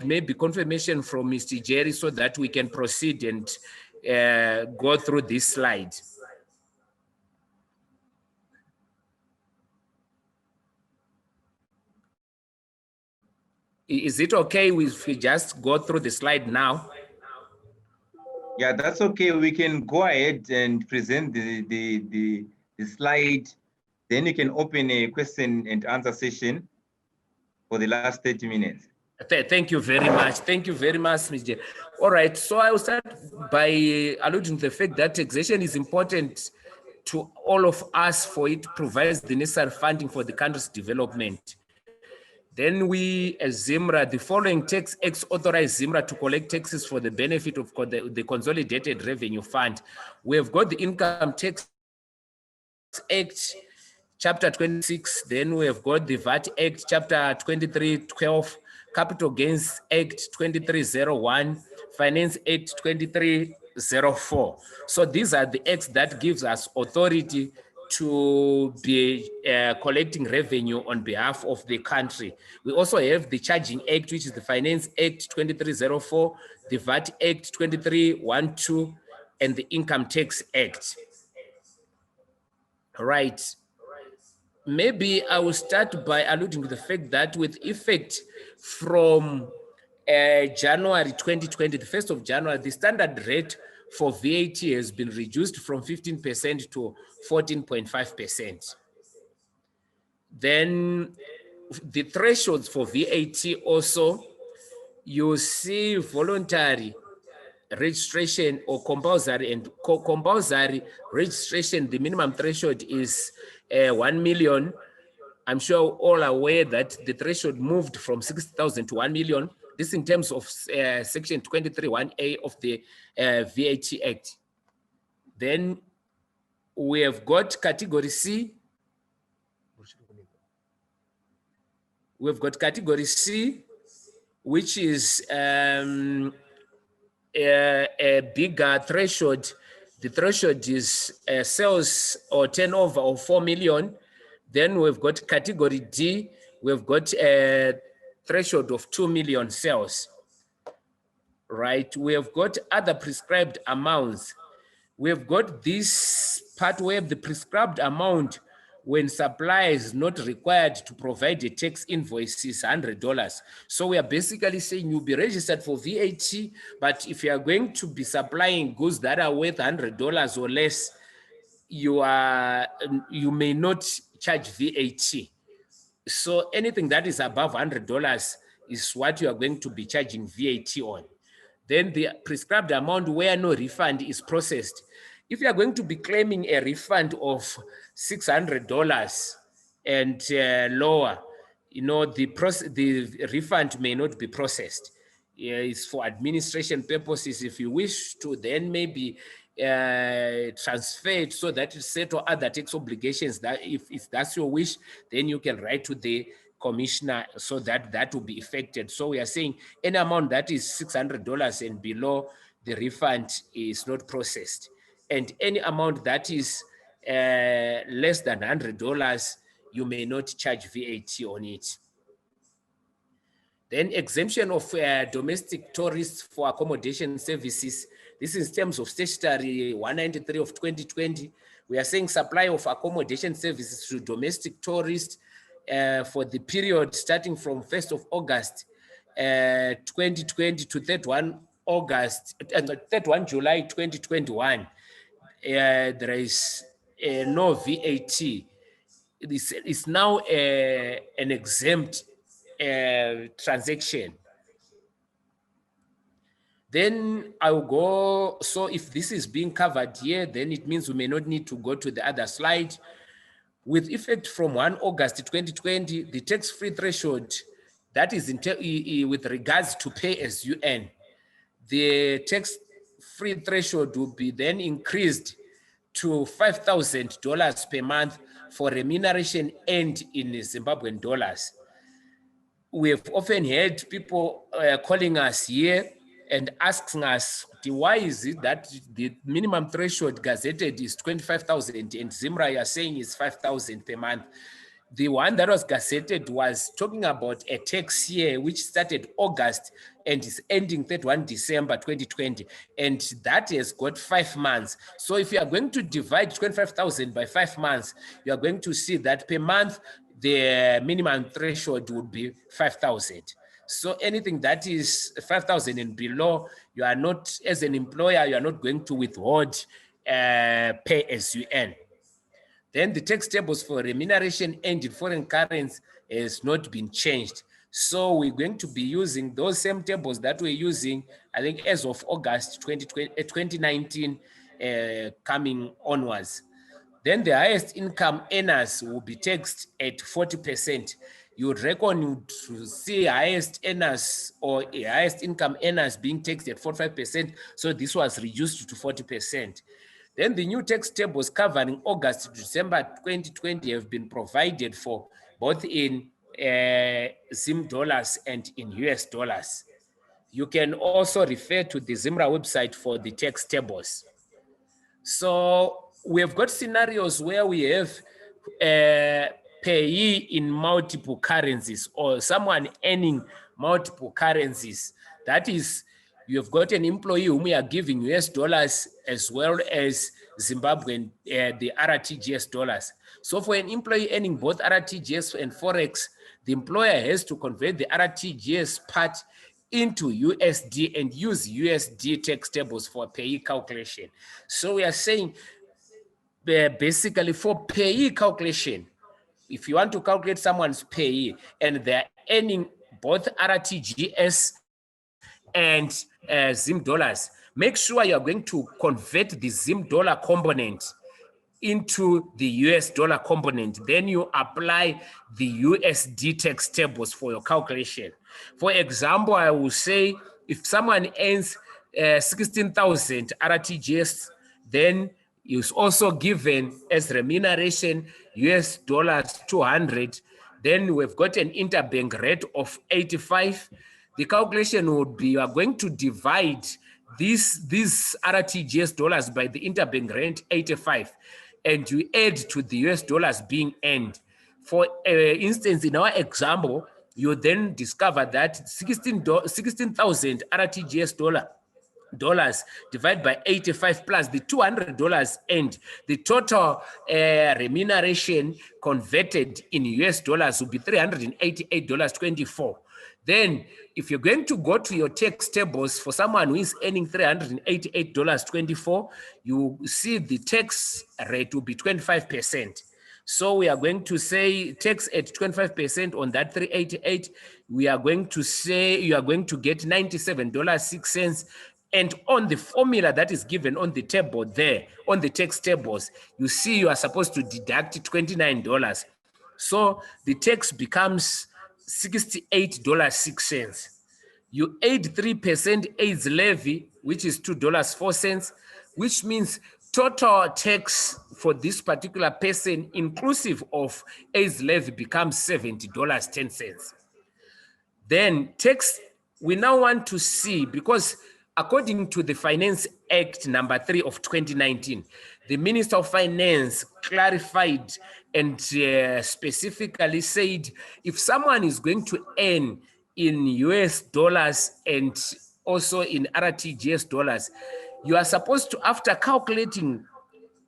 maybe confirmation from Mr. Jerry so that we can proceed and go through this slide. Is it okay if we just go through the slide now? Yeah, that's okay. We can go ahead and present the slide. Then you can open a question and answer session for the last 30 minutes. Thank you very much. Thank you very much, Mr. All right, so I will start by alluding to the fact that taxation is important to all of us, for it provides the necessary funding for the country's development. Then we, as ZIMRA, the following tax acts authorize ZIMRA to collect taxes for the benefit of the Consolidated Revenue Fund. We have got the Income Tax Act, Chapter 26. Then we have got the VAT Act, Chapter 2312, Capital Gains Act 2301, Finance Act 2304. So these are the acts that gives us authority to be collecting revenue on behalf of the country. We also have the Charging Act, which is the Finance Act 2304, the VAT Act 2312, and the Income Tax Act. Right. Maybe I will start by alluding to the fact that with effect from January 2020, the 1st of January, the standard rate for VAT has been reduced from 15% to 14.5%. Then the thresholds for VAT also, you see voluntary registration or compulsory and compulsory registration, the minimum threshold is 1 million. I'm sure all aware that the threshold moved from 60,000 to 1 million. This in terms of section 23(1)(a) of the VAT Act. Then we have got category C. We've got category C, which is a bigger threshold. The threshold is sales or turnover of 4 million. Then we've got category D. We've got a threshold of 2 million sales. Right. We have got other prescribed amounts. We have got this part where the prescribed amount when supply is not required to provide a tax invoice is $100. So we are basically saying you'll be registered for VAT, but if you are going to be supplying goods that are worth $100 or less, you may not charge VAT. So anything that is above $100 is what you are going to be charging VAT on. Then the prescribed amount where no refund is processed. If you are going to be claiming a refund of $600 and lower, you know, the refund may not be processed. It's for administration purposes. If you wish to, then maybe transfer it so that you settle other tax obligations. That if that's your wish, then you can write to the commissioner so that that will be effected. So we are saying any amount that is $600 and below, the refund is not processed. And any amount that is less than $100, you may not charge VAT on it. Then exemption of domestic tourists for accommodation services. This is in terms of statutory 193 of 2020. We are saying supply of accommodation services to domestic tourists for the period starting from 1st of August 2020 to 31 July 2021. There is no VAT. It's now an exempt transaction. Then I'll go, so if this is being covered here, then it means we may not need to go to the other slide. With effect from 1 August 2020, the tax-free threshold, that is with regards to pay as you earn, the tax-free threshold will be then increased to $5,000 per month for remuneration earned in Zimbabwean dollars. We have often heard people calling us here and asking us, why is it that the minimum threshold gazetted is 25,000 and ZIMRA are saying is 5,000 per month? The one that was gazetted was talking about a tax year which started August and is ending 31 December 2020. And that has got 5 months. So if you are going to divide 25,000 by 5 months, you are going to see that per month, the minimum threshold would be 5,000. So anything that is 5,000 and below, you are not, as an employer, you are not going to withhold pay as you earn. Then the tax tables for remuneration and in foreign currency has not been changed. So we're going to be using those same tables that we're using, I think, as of August 2019 coming onwards. Then the highest income earners will be taxed at 40%. You would reckon to see highest earners or highest income earners being taxed at 45%. So this was reduced to 40%. Then the new tax tables covering August to December 2020 have been provided for both in Zim dollars and in US dollars. You can also refer to the ZIMRA website for the tax tables. So we have got scenarios where we have payee in multiple currencies or someone earning multiple currencies. That is, you have got an employee whom we are giving US dollars as well as Zimbabwean, the RTGS dollars. So for an employee earning both RTGS and Forex, the employer has to convert the RTGS part into USD and use USD tax tables for payee calculation. So we are saying basically for payee calculation, if you want to calculate someone's payee and they're earning both RTGS and Zim dollars, make sure you're going to convert the Zim dollar component into the US dollar component. Then you apply the USD tax tables for your calculation. For example, I will say if someone earns 16,000 RTGS, then is also given as remuneration US dollars 200, then we've got an interbank rate of 85. The calculation would be, you are going to divide these RTGS dollars by the interbank rate 85, and you add to the US dollars being earned. For instance, in our example, you then discover that 16,000 RTGS dollars divided by 85 plus the $200 and the total remuneration converted in US dollars will be $388.24. Then if you're going to go to your tax tables for someone who is earning $388.24, you see the tax rate will be 25%. So we are going to say tax at 25% on that 388. We are going to say you are going to get $97.06. And on the formula that is given on the table there, on the tax tables, you see you are supposed to deduct $29. So the tax becomes $68.06. You add 3% AIDS levy, which is $2.04, which means total tax for this particular person, inclusive of AIDS levy, becomes $70.10. Then tax, we now want to see, because according to the Finance Act number 3 of 2019, the Minister of Finance clarified and specifically said, if someone is going to earn in US dollars and also in RTGS dollars, you are supposed to, after calculating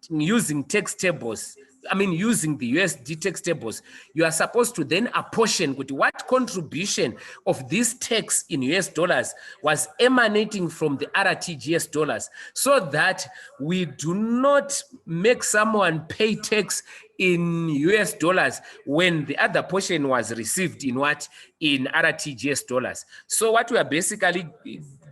using tax tables, using the USD tax tables, you are supposed to then apportion with what contribution of this tax in US dollars was emanating from the RTGS dollars, so that we do not make someone pay tax in US dollars when the other portion was received in what? In RTGS dollars. So what we are basically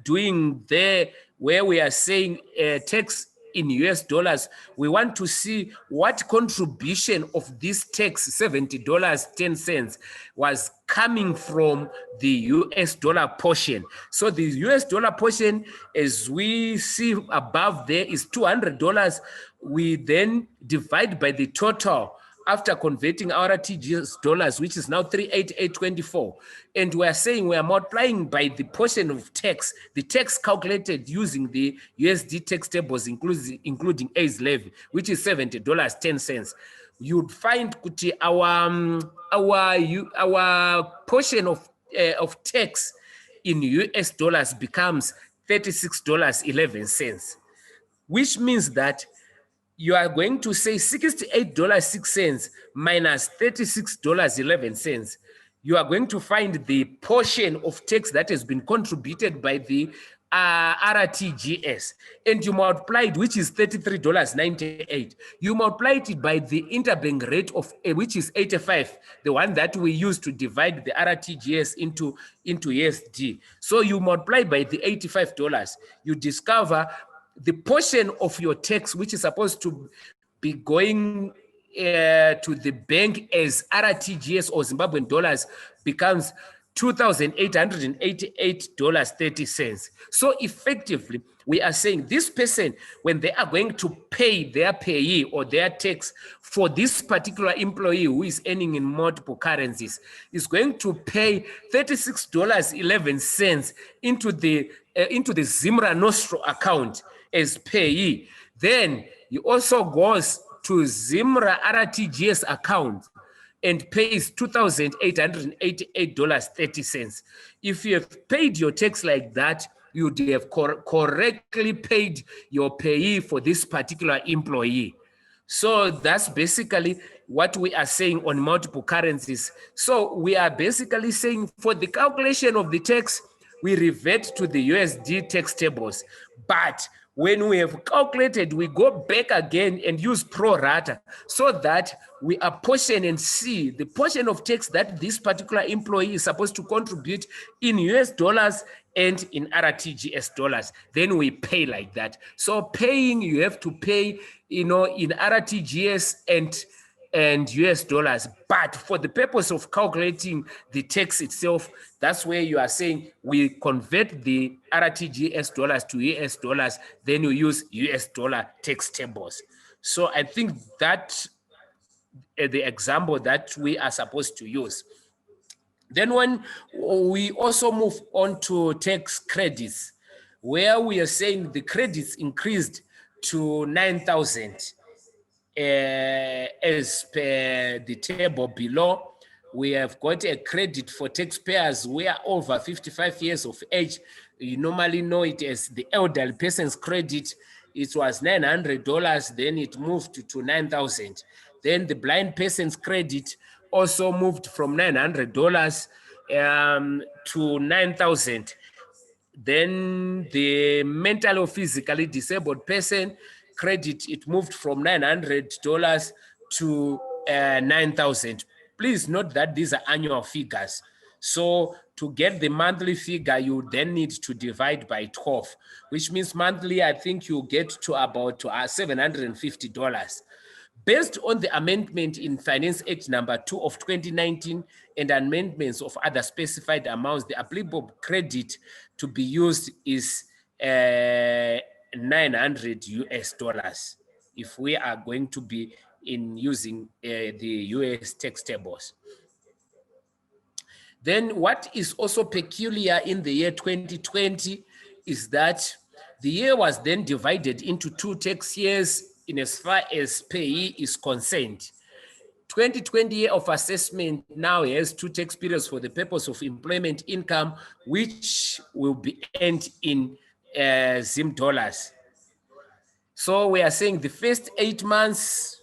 doing there, where we are saying tax in US dollars, we want to see what contribution of this tax, $70.10, was coming from the US dollar portion. So the US dollar portion, as we see above there, is $200. We then divide by the total after converting our RTGS dollars, which is now 388.24. And we are saying we are multiplying by the portion of tax, the tax calculated using the USD tax tables, including AIDS levy, which is $70.10. you'd find kuti our portion of tax in US dollars becomes $36.11, which means that you are going to say $68.06 minus $36.11. You are going to find the portion of tax that has been contributed by the RTGS, and you multiply it, which is $33.98. You multiply it by the interbank rate of which is 85, the one that we use to divide the RTGS into USD. So you multiply by the $85, you discover the portion of your tax which is supposed to be going to the bank as RTGS or Zimbabwean dollars becomes $2,888.30. So effectively, we are saying this person, when they are going to pay their payee or their tax for this particular employee who is earning in multiple currencies, is going to pay $36.11 into the ZIMRA Nostro account as payee. Then he also goes to ZIMRA RTGS account and pays $2,888.30. If you have paid your tax like that, you would have correctly paid your payee for this particular employee. So that's basically what we are saying on multiple currencies. So we are basically saying for the calculation of the tax, we revert to the USD tax tables. But when we have calculated, we go back again and use pro rata so that we apportion and see the portion of tax that this particular employee is supposed to contribute in US dollars and in RTGS dollars. Then we pay like that. So paying, you have to pay, in RTGS and US dollars. But for the purpose of calculating the tax itself, that's where you are saying we convert the RTGS dollars to US dollars, then you use US dollar tax tables. So I think that the example that we are supposed to use. Then when we also move on to tax credits, where we are saying the credits increased to 9,000 as per the table below. We have got a credit for taxpayers who are over 55 years of age. You normally know it as the elderly person's credit. It was $900, then it moved to 9,000. Then the blind person's credit also moved from $900 to 9,000. Then the mental or physically disabled person credit, it moved from $900 to 9,000. Please note that these are annual figures. So to get the monthly figure, you then need to divide by 12, which means monthly, I think you get to about $750. Based on the amendment in Finance Act number 2 of 2019 and amendments of other specified amounts, the applicable credit to be used is $900 US if we are going to be using the US tax tables. Then what is also peculiar in the year 2020 is that the year was then divided into 2 tax years in as far as payee is concerned. 2020 year of assessment now has 2 tax periods for the purpose of employment income, which will be earned in Zim dollars. So we are saying the first 8 months,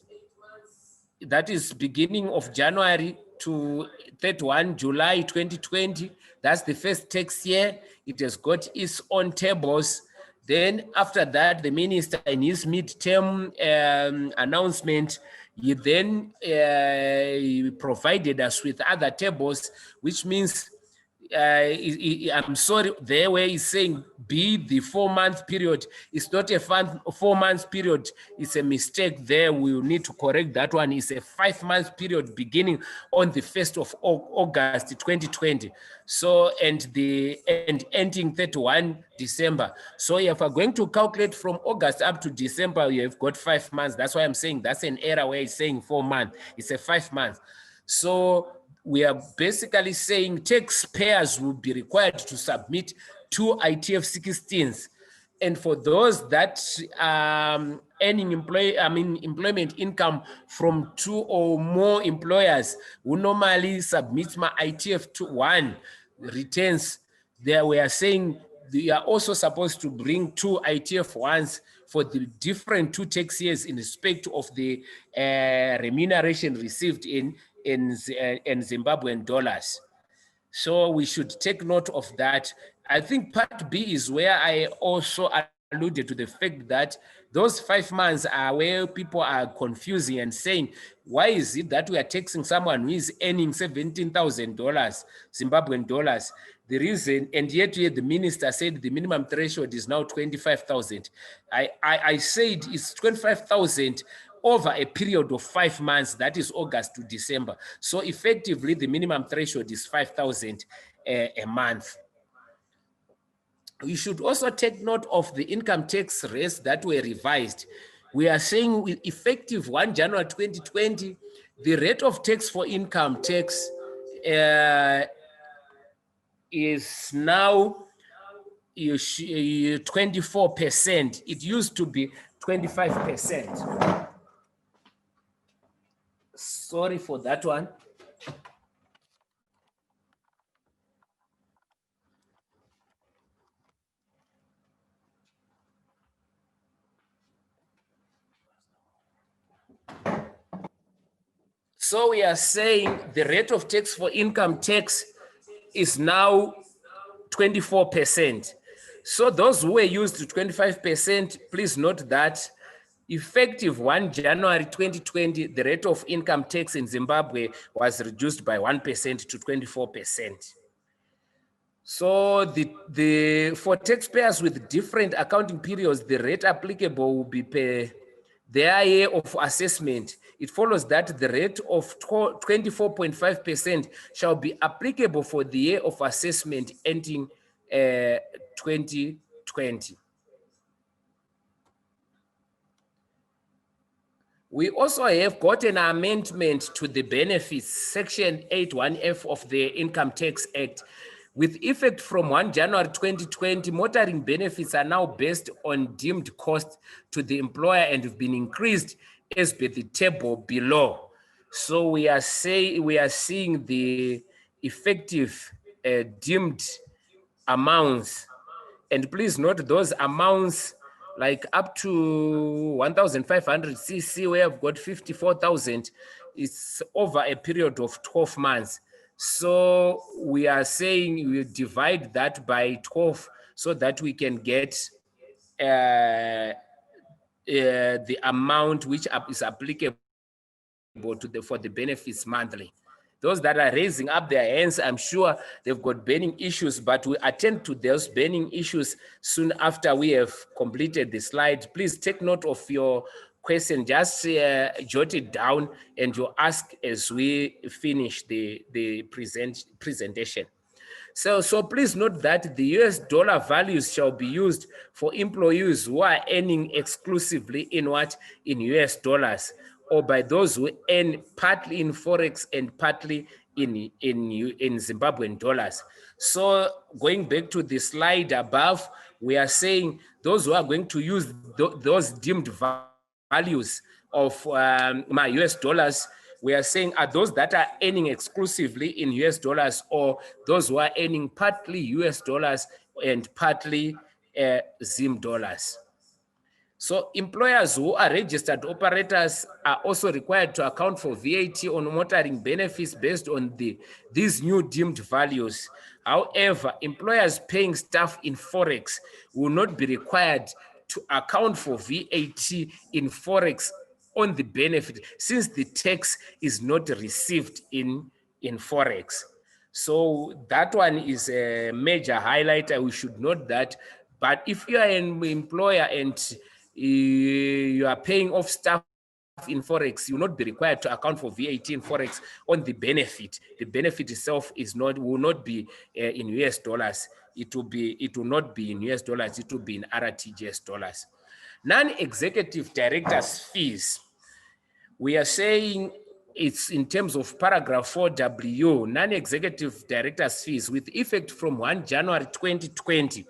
that is beginning of January to 31 July 2020, that's the first tax year. It has got its own tables. Then after that, the minister in his midterm announcement, he then provided us with other tables, which means I'm sorry, there where he's saying be the 4-month period. It's not a 4-month period. It's a mistake there. We will need to correct that one. It's a 5-month period beginning on the 1st of August 2020. So and ending 31 December. So if we're going to calculate from August up to December, you have got 5 months. That's why I'm saying that's an error where it's saying 4 months. It's a 5 months. So we are basically saying taxpayers will be required to submit 2 ITF 16s And for those that earning employment income from 2 or more employers who normally submit my ITF-1 returns, there we are saying they are also supposed to bring 2 ITF-1s for the different 2 tax years in respect of the remuneration received in Zimbabwean dollars. So we should take note of that. I think part B is where I also alluded to the fact that those 5 months are where people are confusing and saying, why is it that we are taxing someone who is earning $17,000 Zimbabwean dollars? The reason, and yet the minister said the minimum threshold is now 25,000. I said it's 25,000 over a period of 5 months, that is August to December. So effectively, the minimum threshold is 5,000 a month. We should also take note of the income tax rates that were revised. We are saying with effective 1 January 2020, the rate of tax for income tax is now 24%. It used to be 25%. Sorry for that one. So we are saying the rate of tax for income tax is now 24%. So those who were used to 25%, please note that effective 1 January 2020, the rate of income tax in Zimbabwe was reduced by 1% to 24%. So for taxpayers with different accounting periods, the rate applicable will be per their year of assessment. It follows that the rate of 24.5% shall be applicable for the year of assessment ending 2020. We also have got an amendment to the benefits, Section 81F of the Income Tax Act. With effect from 1 January 2020, motoring benefits are now based on deemed cost to the employer and have been increased as per the table below. So we are seeing the effective deemed amounts. And please note those amounts like up to 1,500 cc, where I've got 54,000, it's over a period of 12 months. So we are saying we divide that by 12 so that we can get the amount which is applicable for the benefits monthly. Those that are raising up their hands, I'm sure they've got burning issues, but we attend to those burning issues soon after we have completed the slide. Please take note of your question, just jot it down and you ask as we finish the presentation. So please note that the US dollar values shall be used for employees who are earning exclusively in US dollars, or by those who earn partly in Forex and partly in Zimbabwean dollars. So going back to the slide above, we are saying those who are going to use those deemed values of my US dollars, we are saying are those that are earning exclusively in US dollars, or those who are earning partly US dollars and partly Zim dollars. So employers who are registered operators are also required to account for VAT on motoring benefits based on these new deemed values. However, employers paying staff in Forex will not be required to account for VAT in Forex on the benefit, since the tax is not received in Forex. So that one is a major highlight. We should note that. But if you are an employer and you are paying off staff in Forex, you will not be required to account for VAT in Forex on the benefit. The benefit itself will not be in US dollars. It will not be in US dollars. It will be in RTGS dollars. Non-executive directors' fees. We are saying it's in terms of paragraph 4W, non-executive directors' fees with effect from 1 January 2020.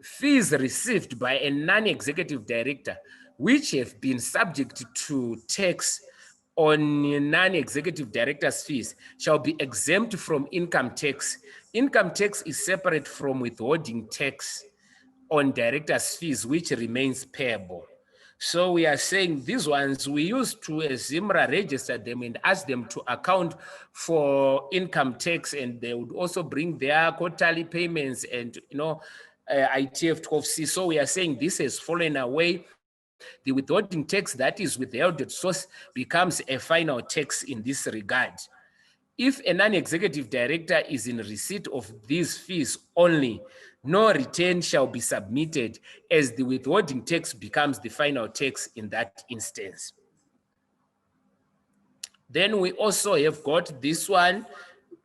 fees received by a non-executive director which have been subject to tax on non-executive directors' fees shall be exempt from income tax. Income tax is separate from withholding tax on directors' fees, which remains payable. So we are saying these ones, we used to, as ZIMRA, register them and ask them to account for income tax, and they would also bring their quarterly payments and, ITF 12C. So we are saying this has fallen away. The withholding tax that is withheld at source becomes a final tax in this regard. If a non-executive director is in receipt of these fees only, no return shall be submitted, as the withholding tax becomes the final tax in that instance. Then we also have got this one,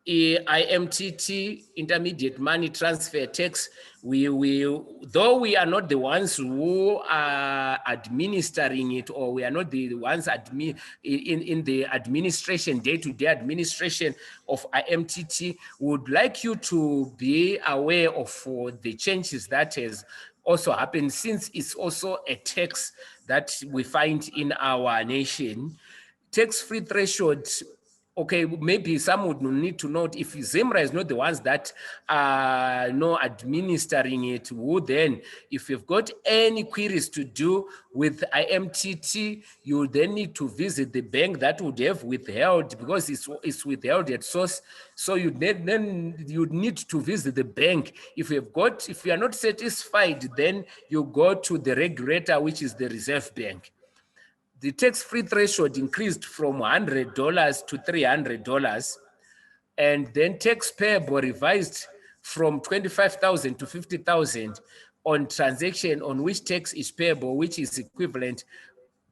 IMTT, intermediate money transfer tax. Though we are not the ones who are administering it, or we are not the ones in the administration, day-to-day administration of IMTT, would like you to be aware of the changes that has also happened, since it's also a tax that we find in our nation. Tax-free threshold, okay, maybe some would need to note, if ZIMRA is not the ones that are administering it, who then, if you've got any queries to do with IMTT, you then need to visit the bank that would have withheld, because it's withheld at source. So you'd need to visit the bank. If you are not satisfied, then you go to the regulator, which is the Reserve Bank. The tax-free threshold increased from $100 to $300, and then tax payable revised from $25,000 to $50,000 on transaction on which tax is payable, which is equivalent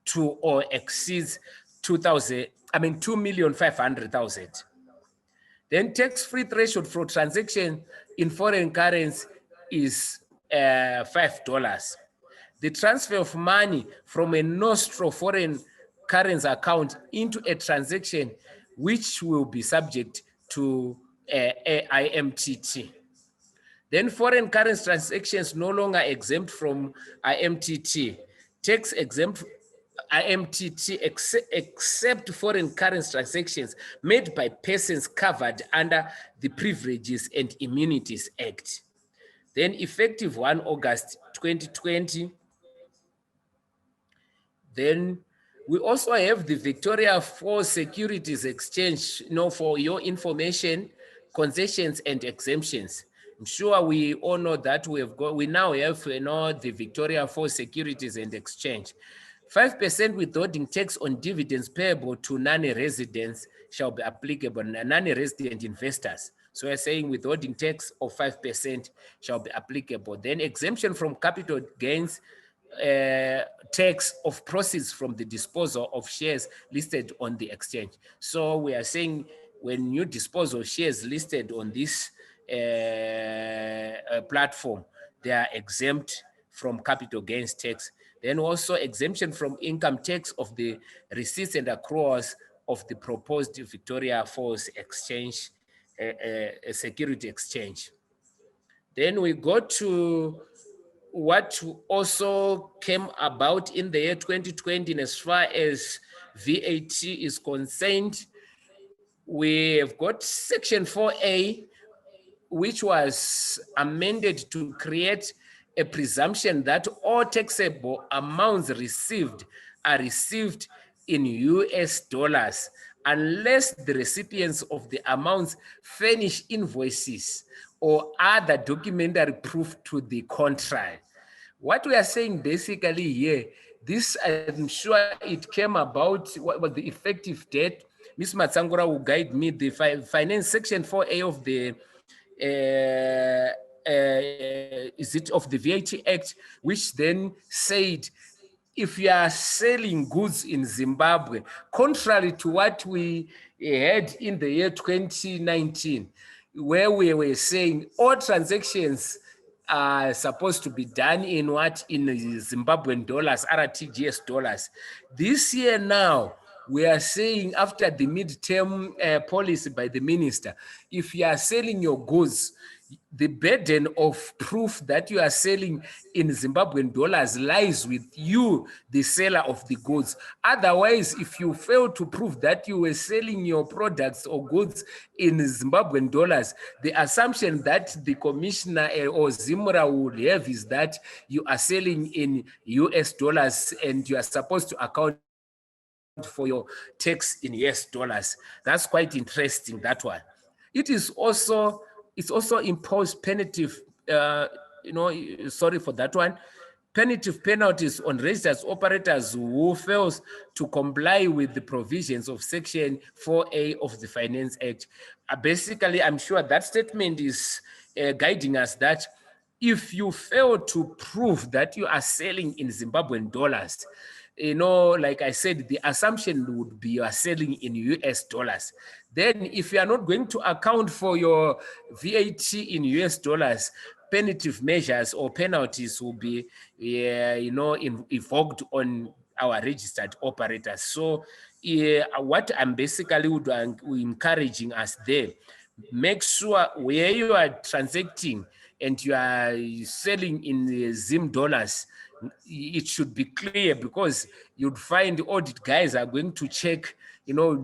to or exceeds $2,500,000. Then tax-free threshold for transaction in foreign currency is $5. The transfer of money from a nostro foreign currency account into a transaction which will be subject to IMTT. Then foreign currency transactions no longer exempt from IMTT. Tax exempt IMTT except foreign currency transactions made by persons covered under the Privileges and Immunities Act. Then effective 1 August 2020, then we also have the Victoria Falls Securities Exchange, for your information, concessions and exemptions. I'm sure we all know that we now have, the Victoria Falls Securities and Exchange. 5% withholding tax on dividends payable to non-residents shall be applicable, non-resident investors. So we're saying withholding tax of 5% shall be applicable. Then exemption from capital gains tax of proceeds from the disposal of shares listed on the exchange. So we are saying when you dispose of shares listed on this platform, they are exempt from capital gains tax. Then also exemption from income tax of the receipts and accruals of the proposed Victoria Falls exchange, security exchange. Then we go to what also came about in the year 2020, and as far as VAT is concerned, we have got Section 4A, which was amended to create a presumption that all taxable amounts received are received in US dollars, unless the recipients of the amounts furnish invoices or other documentary proof to the contrary. What we are saying basically here, this, I'm sure it came about, what was the effective date? Ms. Matsangura will guide me. The finance Section 4A of the of the VAT Act, which then said, if you are selling goods in Zimbabwe, contrary to what we had in the year 2019, where we were saying all transactions are supposed to be done in what? In Zimbabwean dollars, RTGS dollars. This year now, we are saying after the midterm policy by the minister, if you are selling your goods, the burden of proof that you are selling in Zimbabwean dollars lies with you, the seller of the goods. Otherwise, if you fail to prove that you were selling your products or goods in Zimbabwean dollars, the assumption that the commissioner or ZIMRA would have is that you are selling in US dollars and you are supposed to account for your tax in US dollars. That's quite interesting, that one. It's also imposed punitive, sorry for that one, punitive penalties on registered operators who fails to comply with the provisions of Section 4A of the Finance Act. Basically, I'm sure that statement is guiding us that if you fail to prove that you are selling in Zimbabwean dollars, like I said, the assumption would be you are selling in US dollars. Then if you are not going to account for your VAT in US dollars, punitive measures or penalties will be, invoked on our registered operators. So what I'm basically encouraging us there, make sure where you are transacting and you are selling in the Zim dollars, it should be clear, because you'd find audit guys are going to check,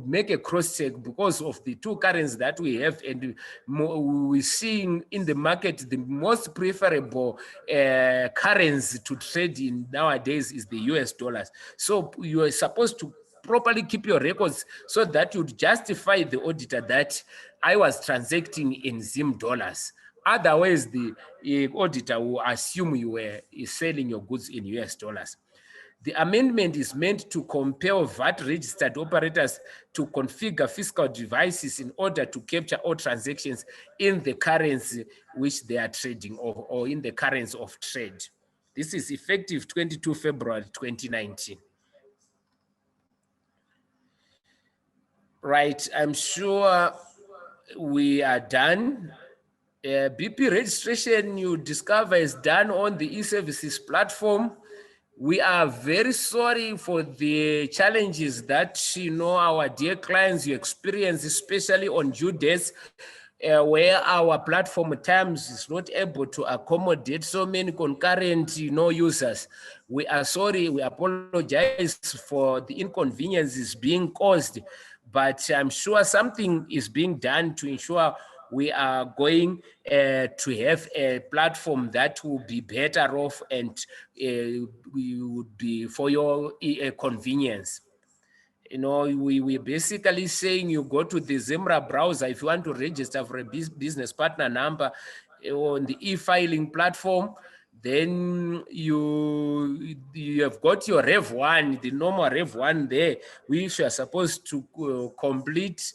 make a cross check because of the two currencies that we have, and we're seeing in the market the most preferable currency to trade in nowadays is the US dollars. So you are supposed to properly keep your records so that you'd justify the auditor that I was transacting in Zim dollars. Otherwise, the auditor will assume you were selling your goods in US dollars. The amendment is meant to compel VAT-registered operators to configure fiscal devices in order to capture all transactions in the currency which they are trading, or in the currency of trade. This is effective 22 February 2019. Right, I'm sure we are done. BP registration, you discover, is done on the e-services platform. We are very sorry for the challenges that our dear clients you experience, especially on due dates, where our platform times is not able to accommodate so many concurrent users. We are sorry, we apologize for the inconveniences being caused, but I'm sure something is being done to ensure we are going to have a platform that will be better off and we would be for your convenience. We're basically saying you go to the ZIMRA browser if you want to register for a business partner number on the e-filing platform. Then you have got your Rev 1, the normal Rev 1 there, which you are supposed to complete.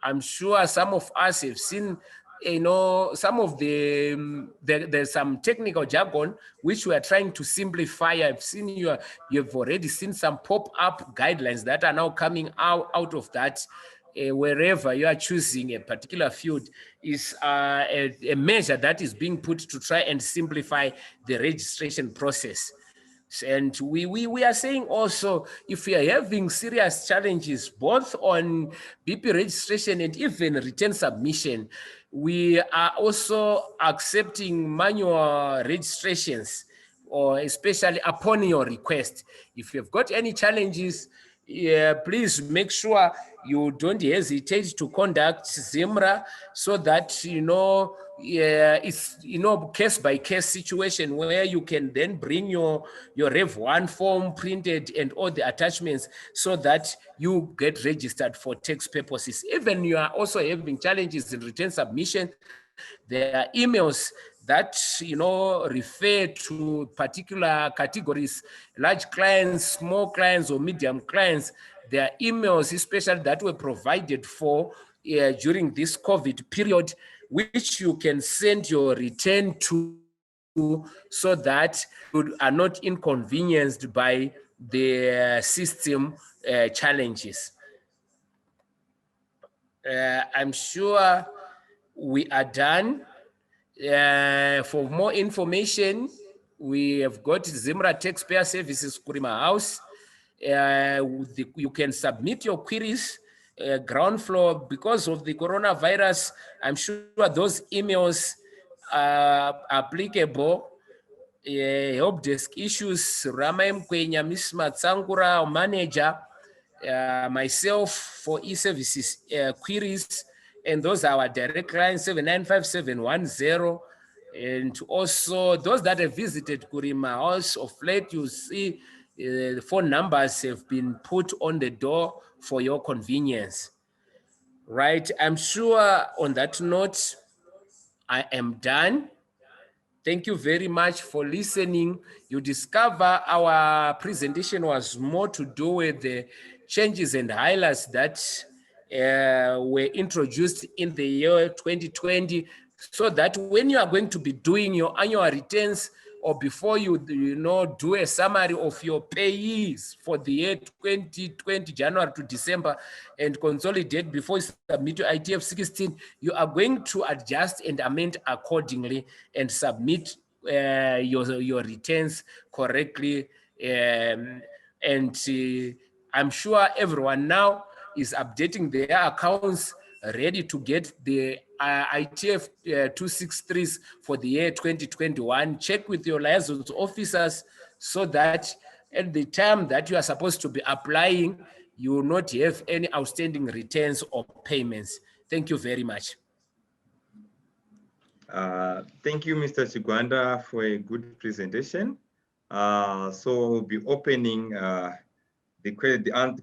I'm sure some of us have seen, some of there's some technical jargon which we are trying to simplify. I've seen you've already seen some pop-up guidelines that are now coming out of that. Wherever you are choosing a particular field is a measure that is being put to try and simplify the registration process. And we are saying also, if we are having serious challenges both on BP registration and even return submission, we are also accepting manual registrations, or especially upon your request. If you've got any challenges, please make sure you don't hesitate to contact ZIMRA, so that it's case by case situation where you can then bring your Rev 1 form printed and all the attachments so that you get registered for tax purposes. Even you are also having challenges in return submission, there are emails that refer to particular categories, large clients, small clients, or medium clients. There are emails especially that were provided for during this COVID period, which you can send your return to, so that you are not inconvenienced by the system challenges. I'm sure we are done. For more information, we have got ZIMRA Taxpayer Services Kurima House. You can submit your queries ground floor. Because of the coronavirus, I'm sure those emails are applicable. Help desk issues, Rama Mkwenya, Miss Matsangura, our manager, myself for e-services queries, and those are our direct line 795710. And also those that have visited Kurima House of late, you see the phone numbers have been put on the door for your convenience. Right, I'm sure on that note, I am done. Thank you very much for listening. You discover our presentation was more to do with the changes and highlights that were introduced in the year 2020, so that when you are going to be doing your annual returns, or before you do a summary of your payees for the year 2020, January to December, and consolidate before you submit your ITF 16, you are going to adjust and amend accordingly and submit your returns correctly. I'm sure everyone now is updating their accounts, ready to get the ITF 263s for the year 2021. Check with your liaison officers so that at the time that you are supposed to be applying, you will not have any outstanding returns or payments. Thank you very much. Thank you, Mr. Chigwanda, for a good presentation. So we'll be opening the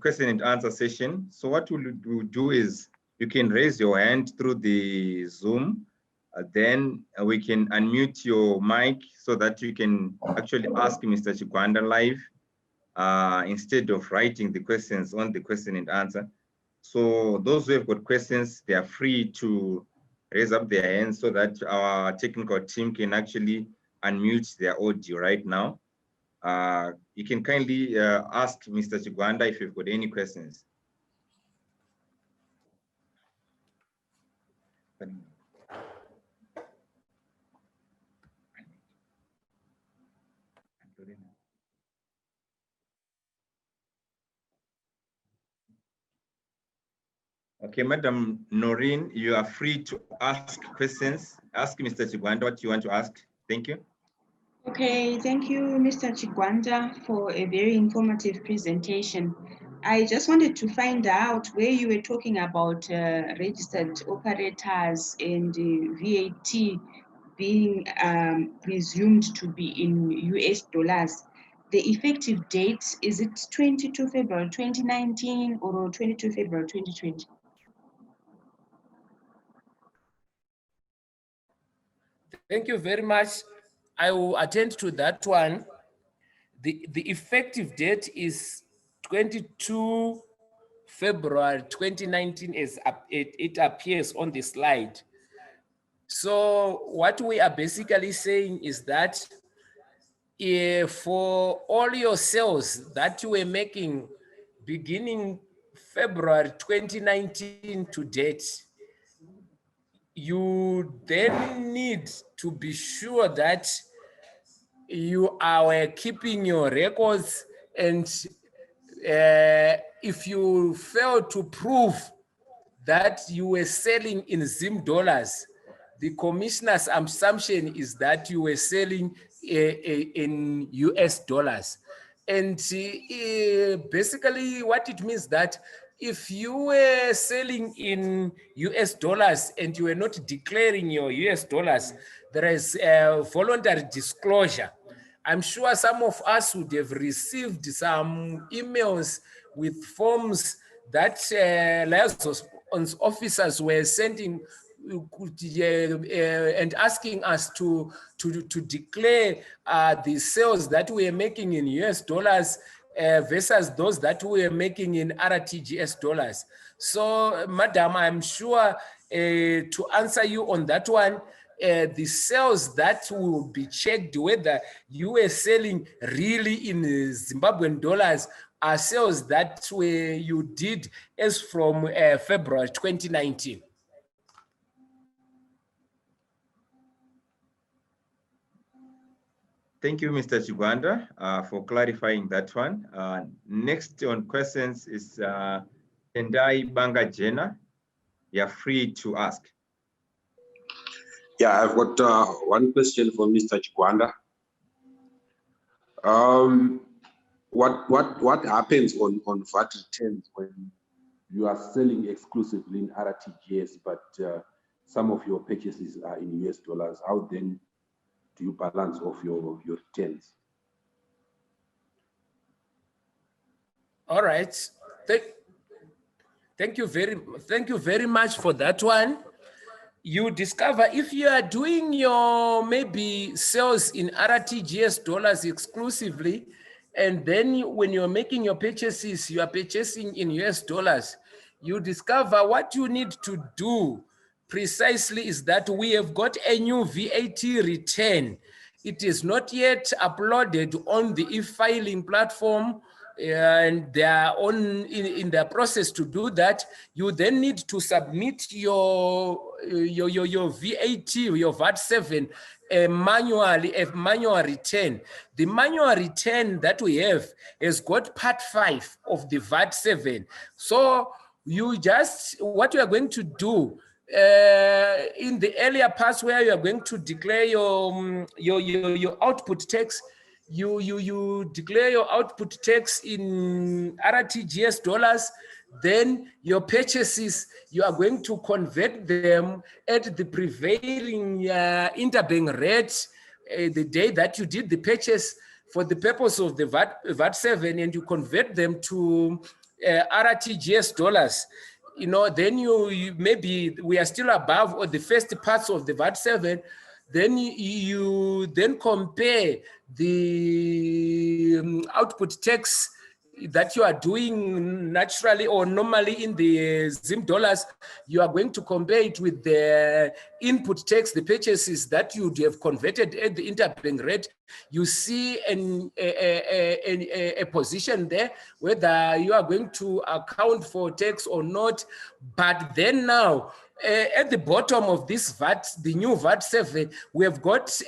question and answer session. So what we'll do is you can raise your hand through the Zoom. Then we can unmute your mic so that you can actually ask Mr. Chigwanda live instead of writing the questions on the question and answer. So those who have got questions, they are free to raise up their hands so that our technical team can actually unmute their audio right now. You can kindly ask Mr. Chigwanda if you've got any questions. Okay, Madam Noreen, you are free to ask questions. Ask Mr. Chigwanda what you want to ask. Thank you. Okay, thank you, Mr. Chigwanda, for a very informative presentation. I just wanted to find out where you were talking about registered operators and VAT being presumed to be in US dollars. The effective date, is it 22 February 2019 or 22 February 2020? Thank you very much. I will attend to that one. The effective date is 22 February 2019 as it appears on the slide. So what we are basically saying is that for all your sales that you were making beginning February 2019 to date, you then need to be sure that you are keeping your records, and if you fail to prove that you were selling in Zim dollars, the commissioner's assumption is that you were selling in US dollars. And basically what it means that if you were selling in US dollars and you were not declaring your US dollars, there is a voluntary disclosure. I'm sure some of us would have received some emails with forms that liaison officers were sending and asking us to declare the sales that we are making in US dollars versus those that we are making in RTGS dollars. So, Madam, I'm sure to answer you on that one, the sales that will be checked whether you were selling really in Zimbabwean dollars are sales that you did as from February 2019. Thank you, Mr. Chigwanda, for clarifying that one. Next on questions is Tendai Banga Jena. You're free to ask. Yeah, I've got one question for Mr. Chigwanda. What happens on VAT returns when you are selling exclusively in RTGS, but some of your purchases are in US dollars? How then do you balance off your returns? All right. Thank you very much for that one. You discover if you are doing your maybe sales in RTGS dollars exclusively, and then when you're making your purchases, you are purchasing in US dollars, you discover what you need to do precisely is that we have got a new VAT return. It is not yet uploaded on the e-filing platform, and they are in the process to do that. You then need to submit your VAT, your VAT7, a manual return. The manual return that we have has got part 5 of the VAT7. So you just, what you are going to do, in the earlier parts where you are going to declare your output tax, you declare your output tax in RTGS dollars, then your purchases, you are going to convert them at the prevailing interbank rate the day that you did the purchase for the purpose of the VAT7, and you convert them to RTGS dollars. You know, then you maybe we are still above or the first parts of the VAT7, then you then compare the output tax that you are doing naturally or normally in the Zim dollars. You are going to compare it with the input tax, the purchases that you have converted at the interbank rate. You see a position there, whether you are going to account for tax or not. But then now, at the bottom of this VAT, the new VAT7, we have got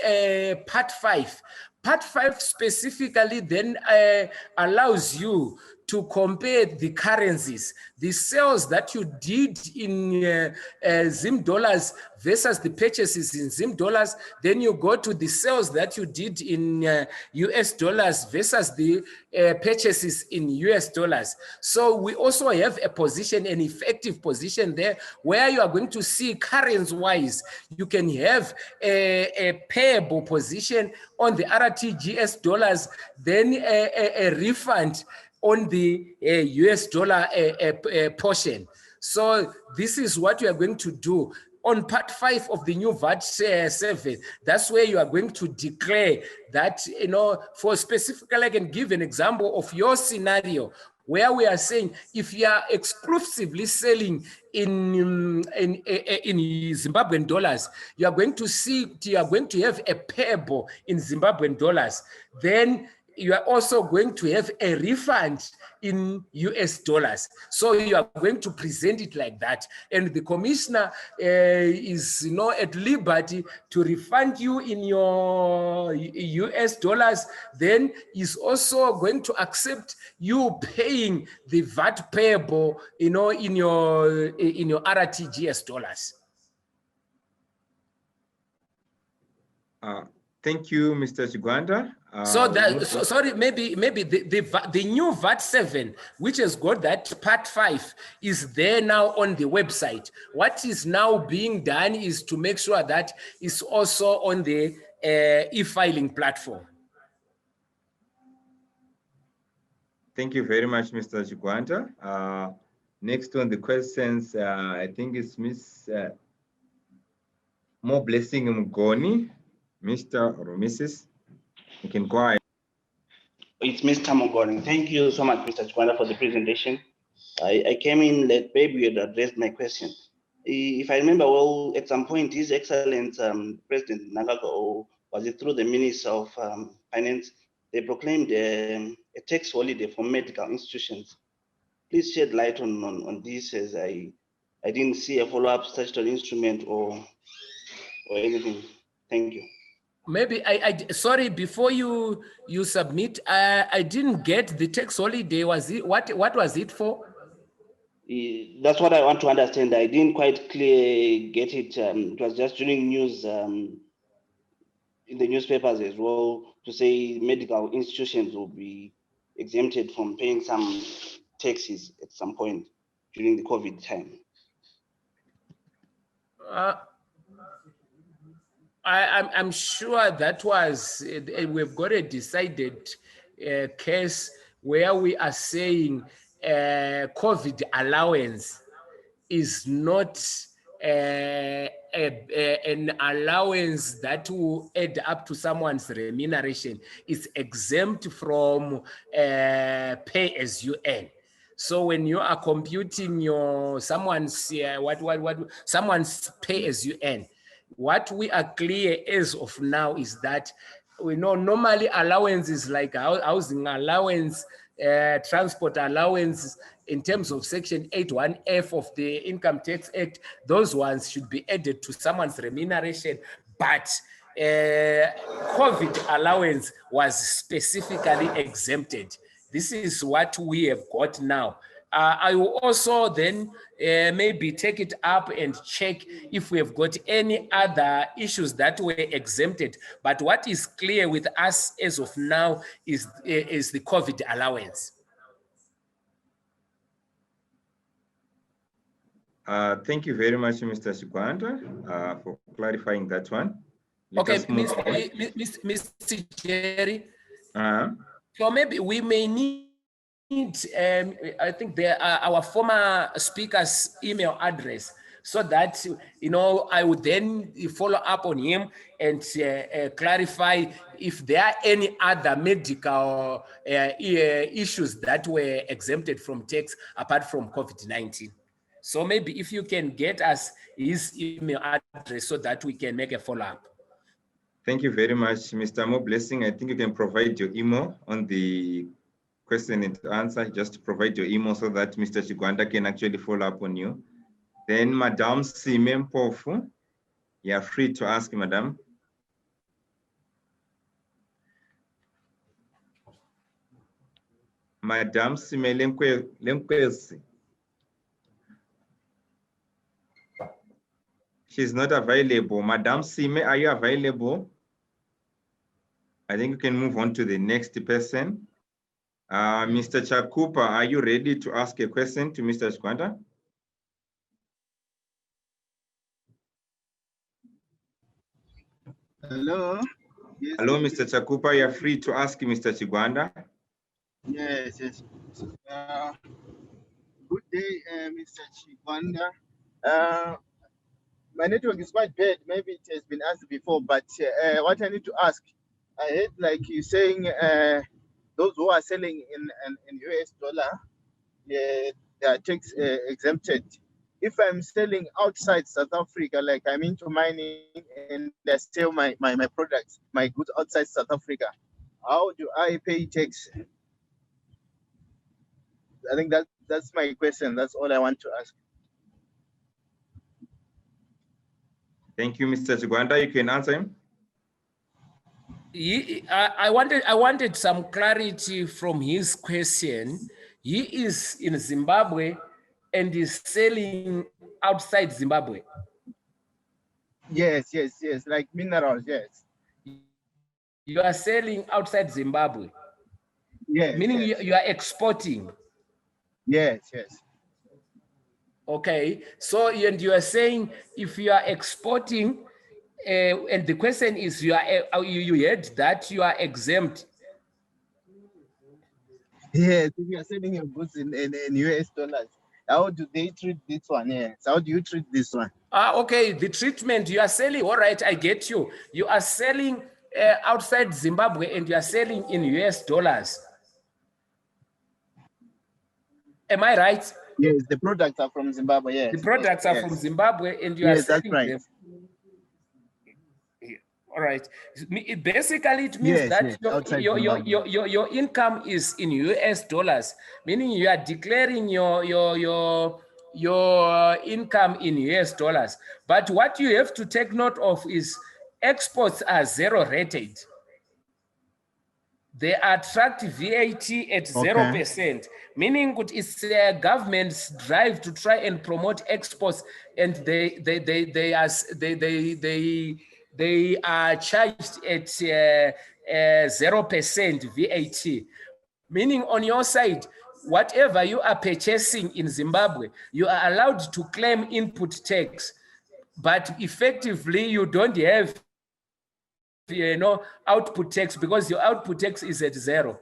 part 5. Part 5 specifically then allows you to compare the currencies, the sales that you did in Zim dollars versus the purchases in Zim dollars. Then you go to the sales that you did in US dollars versus the purchases in US dollars. So we also have a position, an effective position there, where you are going to see currency-wise, you can have a payable position on the RTGS dollars, then a refund on the US dollar portion. So this is what you are going to do. On part 5 of the new VAT7, that's where you are going to declare that, you know, for specifically, I can give an example of your scenario where we are saying if you are exclusively selling in Zimbabwean dollars, you are going to see, you are going to have a payable in Zimbabwean dollars. Then you are also going to have a refund in US dollars. So you are going to present it like that. And the commissioner is, you know, at liberty to refund you in your US dollars, then is also going to accept you paying the VAT payable, you know, in your RTGS dollars. Thank you, Mr. Chigwanda. Sorry, maybe the new VAT7, which has got that part 5, is there now on the website. What is now being done is to make sure that it's also on the e-filing platform. Thank you very much, Mr. Chigwanda. Next on the questions, I think it's Miss More Blessing Mgoni, Mr. or Mrs. You can go ahead. It's Mr. Mogoni. Thank you so much, Mr. Chigwanda, for the presentation. I came in late, maybe you had addressed my question. If I remember well, at some point, His Excellency President Nagago, or was it through the Minister of Finance, they proclaimed a tax holiday for medical institutions. Please shed light on this, as I didn't see a follow-up statutory instrument or anything. Thank you. Maybe sorry, before you submit, I didn't get the tax holiday. Was it what was it for? That's what I want to understand. I didn't quite clear get it. It was just during news in the newspapers as well to say medical institutions will be exempted from paying some taxes at some point during the COVID time. I'm sure that was we've got a decided case where we are saying COVID allowance is not an allowance that will add up to someone's remuneration. It's exempt from pay as you earn. So when you are computing your someone's someone's pay as you earn, what we are clear as of now is that we know normally allowances like housing allowance, transport allowance, in terms of Section 81F of the Income Tax Act, those ones should be added to someone's remuneration. But COVID allowance was specifically exempted. This is what we have got now. I will also then maybe take it up and check if we have got any other issues that were exempted. But what is clear with us as of now is the COVID allowance. Thank you very much, Mr. Chigwanda, for clarifying that one. Okay, Mr. Jerry. So maybe we may need, I think our former speaker's email address, so that, you know, I would then follow up on him and clarify if there are any other medical issues that were exempted from tax apart from COVID-19. So maybe if you can get us his email address so that we can make a follow-up. Thank you very much, Mr. Mo Blessing. I think you can provide your email on the question and answer. Just provide your email so that Mr. Chigwanda can actually follow up on you. Then Madam Sime Mpofu, you are free to ask, Madam. Madam Sime Lemkwezi. She's not available. Madam Sime, are you available? I think we can move on to the next person. Mr. Chakupa, are you ready to ask a question to Mr. Chigwanda? Hello. Yes. Hello, Mr. Chakupa, you are free to ask Mr. Chigwanda. Yes, yes. Good day, Mr. Chigwanda. My network is quite bad. Maybe it has been asked before, but what I need to ask, I heard like you saying those who are selling in US dollar, they are tax exempted. If I'm selling outside South Africa, like I'm into mining and I sell my products, my goods outside South Africa, how do I pay tax? I think that's my question. That's all I want to ask. Thank you, Mr. Chigwanda. You can answer him. I wanted some clarity from his question. He is in Zimbabwe and is selling outside Zimbabwe. Yes, like minerals, yes. You are selling outside Zimbabwe? Yes. Meaning yes. you are exporting? Yes. Okay, so and you are saying if you are exporting, and the question is you heard that you are exempt. Yes, if you are selling your goods in US dollars, how do they treat this one? Yes, how do you treat this one? Okay, the treatment you are selling, all right, I get you. You are selling outside Zimbabwe and you are selling in US dollars. Am I right? Yes, the products are from Zimbabwe, yes. The products are from Zimbabwe and you are selling that's right. them. All right. Basically, it means that your income is in US dollars, meaning you are declaring your income in US dollars. But what you have to take note of is exports are zero rated. They attract VAT at 0%, meaning it's a government's drive to try and promote exports, and they are charged at 0% VAT. Meaning on your side, whatever you are purchasing in Zimbabwe, you are allowed to claim input tax, but effectively you don't have output tax because your output tax is at 0.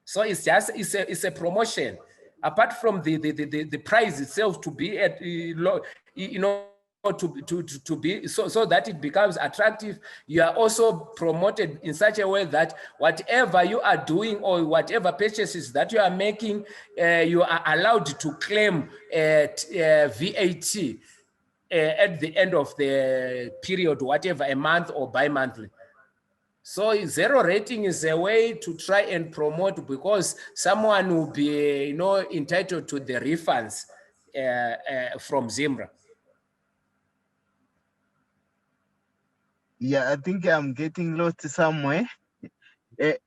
So it's just it's a promotion. Apart from the price itself to be at low, to be so that it becomes attractive, you are also promoted in such a way that whatever you are doing or whatever purchases that you are making, you are allowed to claim VAT at the end of the period, whatever, a month or bi-monthly. So zero rating is a way to try and promote, because someone will be, entitled to the refunds from ZIMRA. Yeah, I think I'm getting lost somewhere.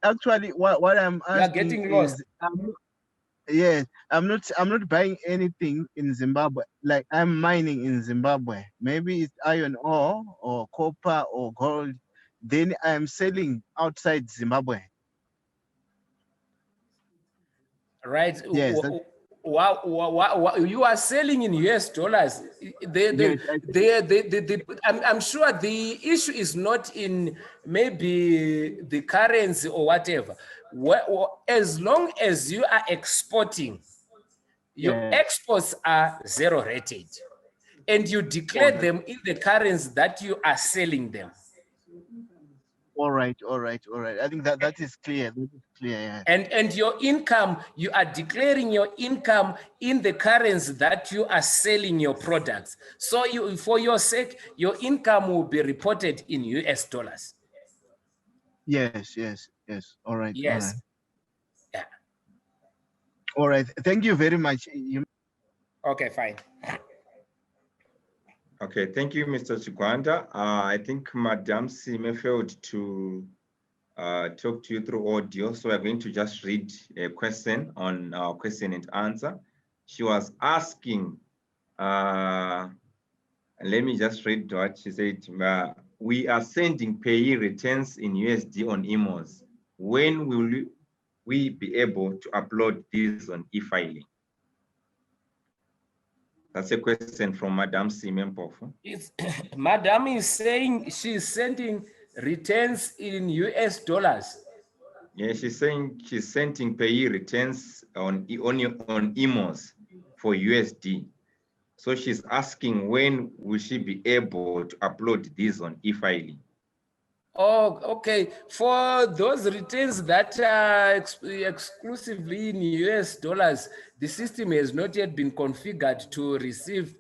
Actually, what I'm asking is, yes, I'm not buying anything in Zimbabwe. Like, I'm mining in Zimbabwe. Maybe it's iron ore or copper or gold. Then I'm selling outside Zimbabwe. Right. Yes. You are selling in US dollars. I'm sure the issue is not in maybe the currency or whatever. As long as you are exporting, your exports are zero rated, and you declare them in the currency that you are selling them. All right. I think that is clear. That is clear. Yeah. And your income, you are declaring your income in the currency that you are selling your products. So for your sake, your income will be reported in US dollars. Yes. All right. Yes. All right. Yeah. All right. Thank you very much. Okay, fine. Okay, thank you, Mr. Chigwanda. I think Madam Sime failed to talk to you through audio, so we're going to just read a question on our question and answer. She was asking, let me just read what she said. We are sending payee returns in USD on emails. When will we be able to upload these on e-filing? That's a question from Madam Simen Pofu. Madam is saying she's sending returns in US dollars. Yeah, she's saying she's sending payee returns on emails for USD. So she's asking, when will she be able to upload these on e-filing? Oh, okay. For those returns that are exclusively in US dollars, the system has not yet been configured to receive,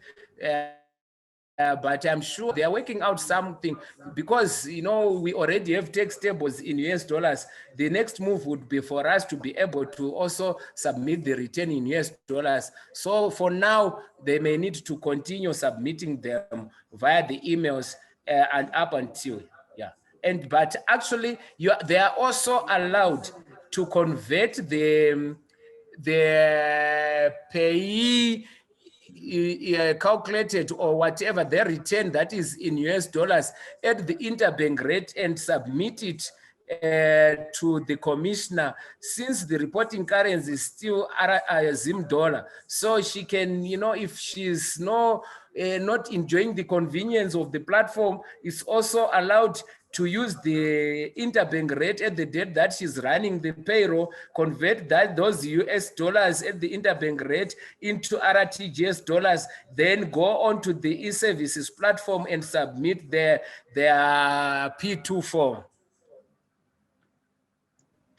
but I'm sure they are working out something, because, we already have tax tables in US dollars. The next move would be for us to be able to also submit the return in US dollars. So for now, they may need to continue submitting them via the emails and up until, but actually they are also allowed to convert the payee calculated or whatever their return that is in US dollars at the interbank rate and submit it to the commissioner, since the reporting currency is still Zim dollar. So she can, if she's not enjoying the convenience of the platform, is also allowed to use the interbank rate at the date that she's running the payroll, convert those US dollars at the interbank rate into RTGS dollars, then go on to the e-services platform and submit their P2 form.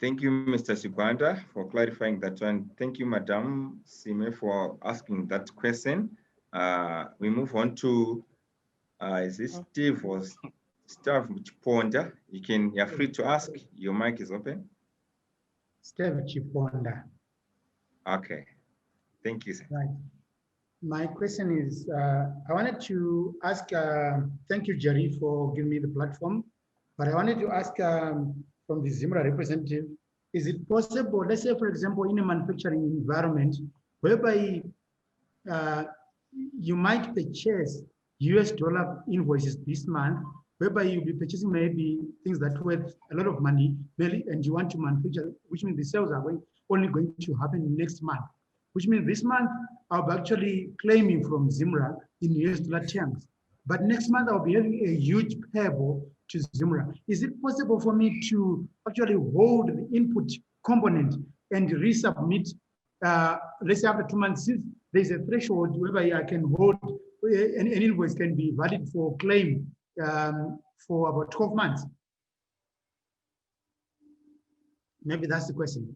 Thank you, Mr. Chigwanda, for clarifying that one. Thank you, Madam Sime, for asking that question. We move on to, is this Steve or Steve Chiponda? You're free to ask. Your mic is open. Steve Chiponda. Okay. Thank you, sir. Right. My question is, I wanted to ask, thank you, Jerry, for giving me the platform, but I wanted to ask from the ZIMRA representative, is it possible, let's say, for example, in a manufacturing environment, whereby you might purchase US dollar invoices this month, whereby you'll be purchasing maybe things that worth a lot of money, and you want to manufacture, which means the sales are only going to happen next month, which means this month I'll be actually claiming from ZIMRA in US dollar terms. But next month I'll be having a huge payable to ZIMRA. Is it possible for me to actually hold the input component and resubmit, let's say after 2 months, since there's a threshold whereby I can hold, an invoice can be valid for claim for about 12 months? Maybe that's the question.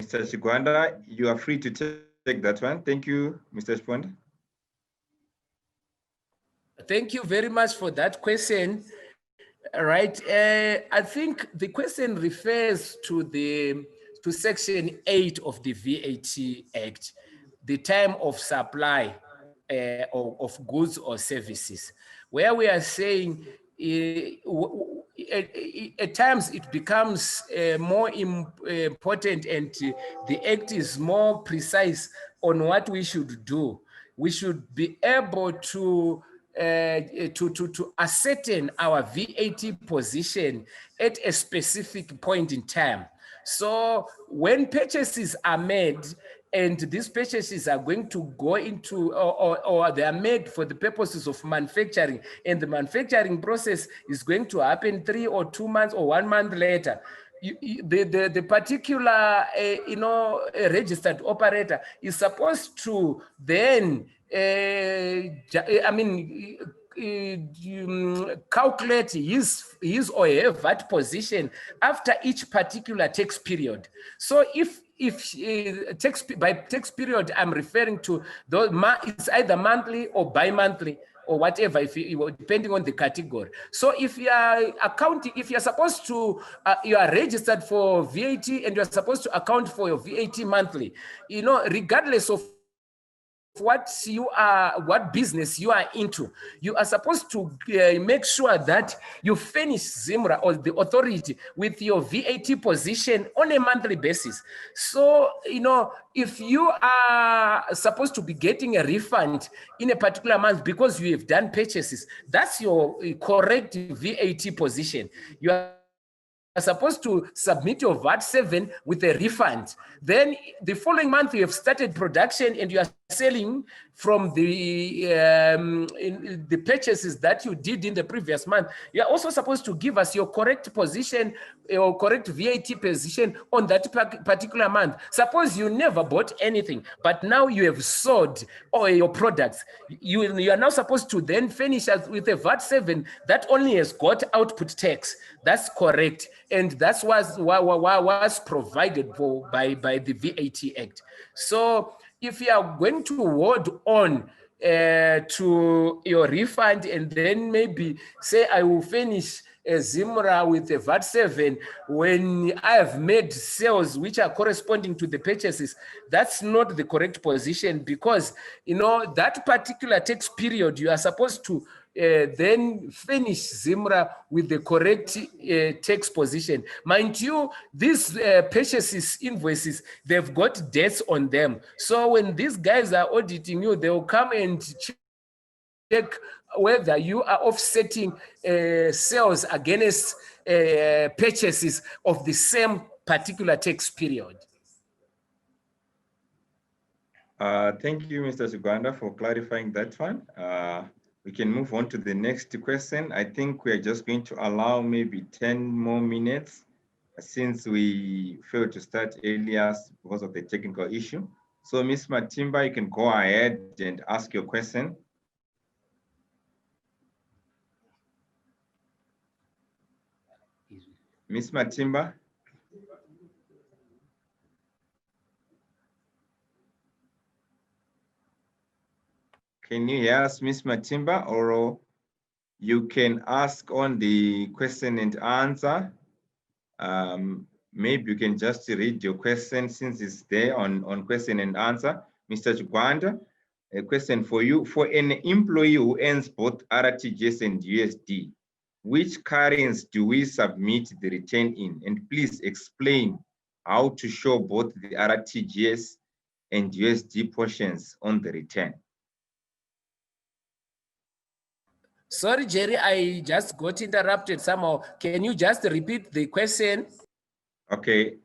Mr. Chigwanda, you are free to take that one. Thank you, Mr. Chigwanda. Thank you very much for that question. All right, I think the question refers to Section 8 of the VAT Act, the time of supply of goods or services, where we are saying at times it becomes more important, and the Act is more precise on what we should do. We should be able to ascertain our VAT position at a specific point in time. So when purchases are made, and these purchases are going to go into, or they are made for the purposes of manufacturing, and the manufacturing process is going to happen 3 or 2 months or 1 month later, the particular registered operator is supposed to then calculate his or her VAT position after each particular tax period. So if by tax period, I'm referring to those, it's either monthly or bi-monthly or whatever, depending on the category. So if you are accounting, if you're supposed to, you are registered for VAT and you're supposed to account for your VAT monthly, regardless of what business you are into, you are supposed to make sure that you finish ZIMRA or the authority with your VAT position on a monthly basis. So, if you are supposed to be getting a refund in a particular month because you have done purchases, that's your correct VAT position. You are supposed to submit your VAT 7 with a refund. Then the following month you have started production and you are selling from the purchases that you did in the previous month. You are also supposed to give us your correct position, your correct VAT position on that particular month. Suppose you never bought anything, but now you have sold all your products. You are now supposed to then finish with a VAT 7 that only has got output tax. That's correct. And that's was provided for by the VAT Act. So if you are going to hold on to your refund and then maybe say I will finish ZIMRA with a VAT 7 when I have made sales which are corresponding to the purchases, that's not the correct position, because that particular tax period you are supposed to then finish ZIMRA with the correct tax position. Mind you, these purchases invoices, they've got dates on them. So when these guys are auditing you, they will come and check whether you are offsetting sales against purchases of the same particular tax period. Thank you, Mr. Chigwanda, for clarifying that one. We can move on to the next question. I think we are just going to allow maybe 10 more minutes since we failed to start earlier because of the technical issue. So Ms. Matimba, you can go ahead and ask your question. Ms. Matimba. Can you hear us, Ms. Matimba, or you can ask on the question and answer? Maybe you can just read your question since it's there on question and answer. Mr. Chigwanda, a question for you. For an employee who earns both RTGS and USD, which currency do we submit the return in? And please explain how to show both the RTGS and USD portions on the return. Sorry, Jerry, I just got interrupted somehow. Can you just repeat the question? Okay.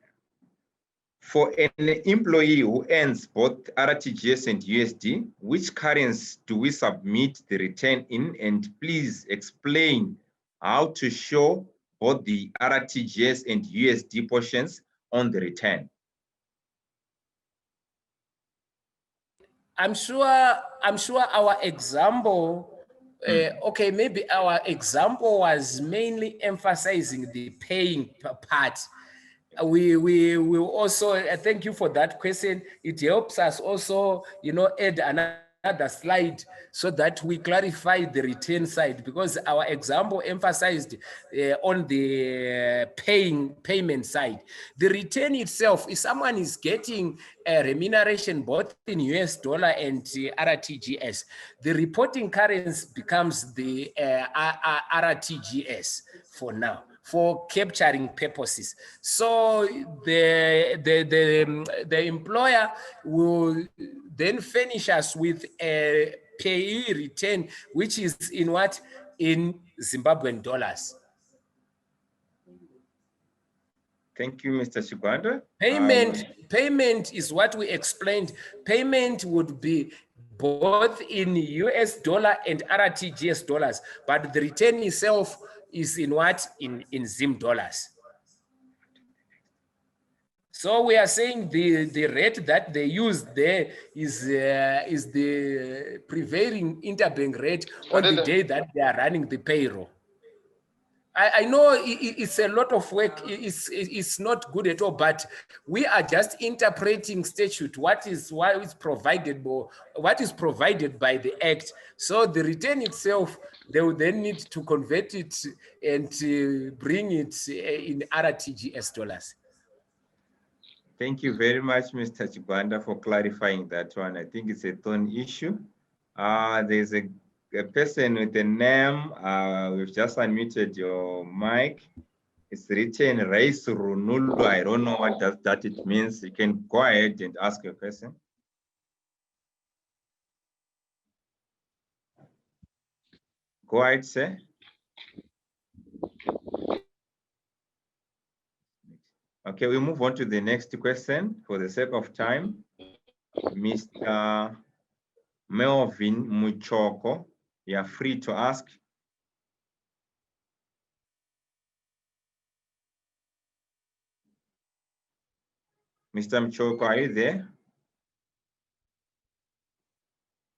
For an employee who earns both RTGS and USD, which currency do we submit the return in? And please explain how to show both the RTGS and USD portions on the return. I'm sure our example, okay, maybe our example was mainly emphasizing the paying part. We will also thank you for that question. It helps us also, add another slide so that we clarify the return side, because our example emphasized on the payment side. The return itself, if someone is getting a remuneration both in US dollar and RTGS, the reporting currency becomes the RTGS for now, for capturing purposes. So the employer will then furnish us with a payee return, which is in what? In Zimbabwean dollars. Thank you, Mr. Chigwanda. Payment is what we explained. Payment would be both in US dollar and RTGS dollars, but the return itself is in what? In Zim dollars. So we are saying the rate that they use there is the prevailing interbank rate on the day that they are running the payroll. I know it's a lot of work. It's not good at all, but we are just interpreting statute. What is provided by the act. So the return itself, they will then need to convert it and bring it in RTGS dollars. Thank you very much, Mr. Chigwanda, for clarifying that one. I think it's a thorn issue. There's a person with a name. We've just unmuted your mic. It's written Reis Runulu. I don't know what that it means. You can go ahead and ask your question. Go ahead, sir. Okay, we move on to the next question for the sake of time. Mr. Melvin Muchoko, you are free to ask. Mr. Muchoko, are you there?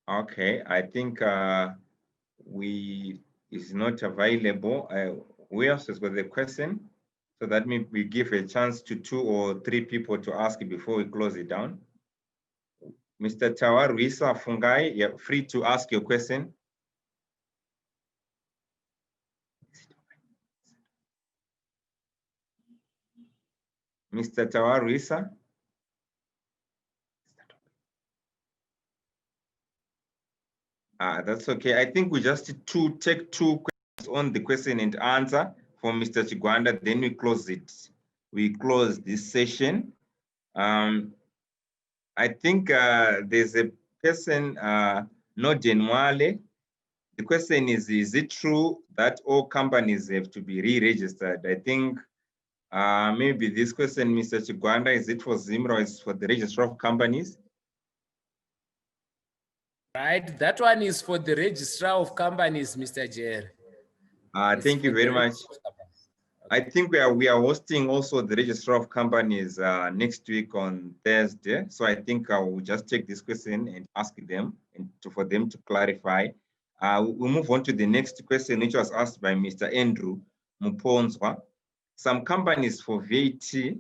Okay, I think is not available. Who else has got the question? So that means we give a chance to 2 or 3 people to ask before we close it down. Mr. Tawaruisa Fungai, you're free to ask your question. Mr. Tawaruisa. That's okay. I think we just take 2 questions on the question and answer for Mr. Chigwanda, then we close it. We close this session. I think there's a person, Nodenwale. The question is it true that all companies have to be re-registered? I think maybe this question, Mr. Chigwanda, is it for ZIMRA or is it for the Register of Companies? Right, that one is for the Registrar of Companies, Mr. Jerry. Thank you very much. I think we are hosting also the Registrar of Companies next week on Thursday. So I think I will just take this question and ask them and for them to clarify. We'll move on to the next question, which was asked by Mr. Andrew Muponzwa. Some companies for VAT,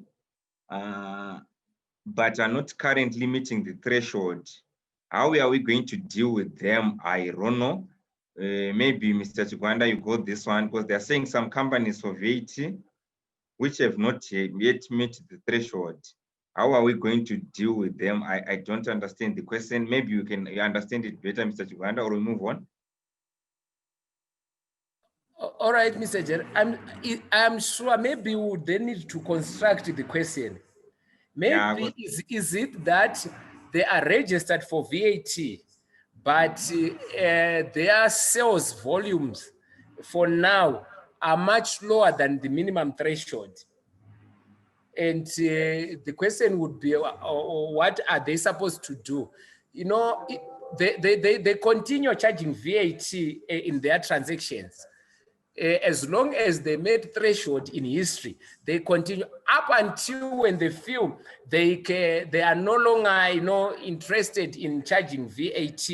but are not currently meeting the threshold. How are we going to deal with them? I don't know. Maybe Mr. Chigwanda, you got this one, because they're saying some companies for VAT which have not yet met the threshold. How are we going to deal with them? I don't understand the question. Maybe you understand it better, Mr. Chigwanda, or we move on. All right, Mr. Jer, I'm sure maybe we would then need to construct the question. Maybe is it that they are registered for VAT, but their sales volumes for now are much lower than the minimum threshold? And the question would be, what are they supposed to do? You know, they continue charging VAT in their transactions. As long as they made threshold in history, they continue up until when they feel they are no longer, you know, interested in charging VAT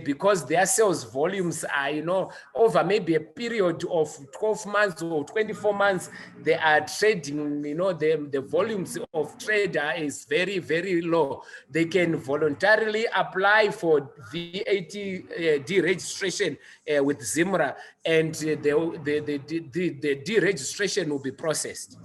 because their sales volumes are, you know, over maybe a period of 12 months or 24 months, they are trading, you know, the volumes of trade is very, very low. They can voluntarily apply for VAT deregistration with ZIMRA, and the deregistration will be processed.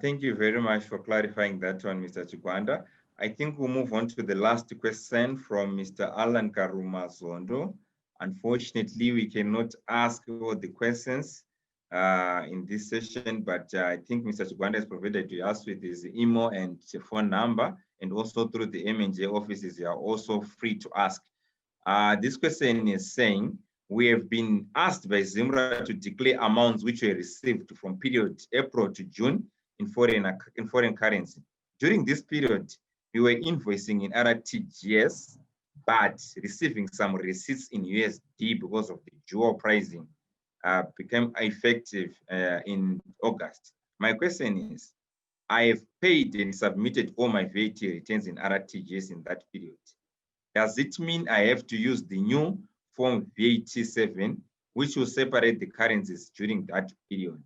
Thank you very much for clarifying that one, Mr. Chigwanda. I think we'll move on to the last question from Mr. Alan Karuma Zondo. Unfortunately, we cannot ask all the questions in this session, but I think Mr. Chigwanda has provided to us with his email and phone number, and also through the M&J offices, you are also free to ask. This question is saying, we have been asked by ZIMRA to declare amounts which were received from period April to June in foreign currency. During this period, we were invoicing in RTGS, but receiving some receipts in USD because of the dual pricing became effective in August. My question is, I have paid and submitted all my VAT returns in RTGS in that period. Does it mean I have to use the new Form VAT7, which will separate the currencies during that period?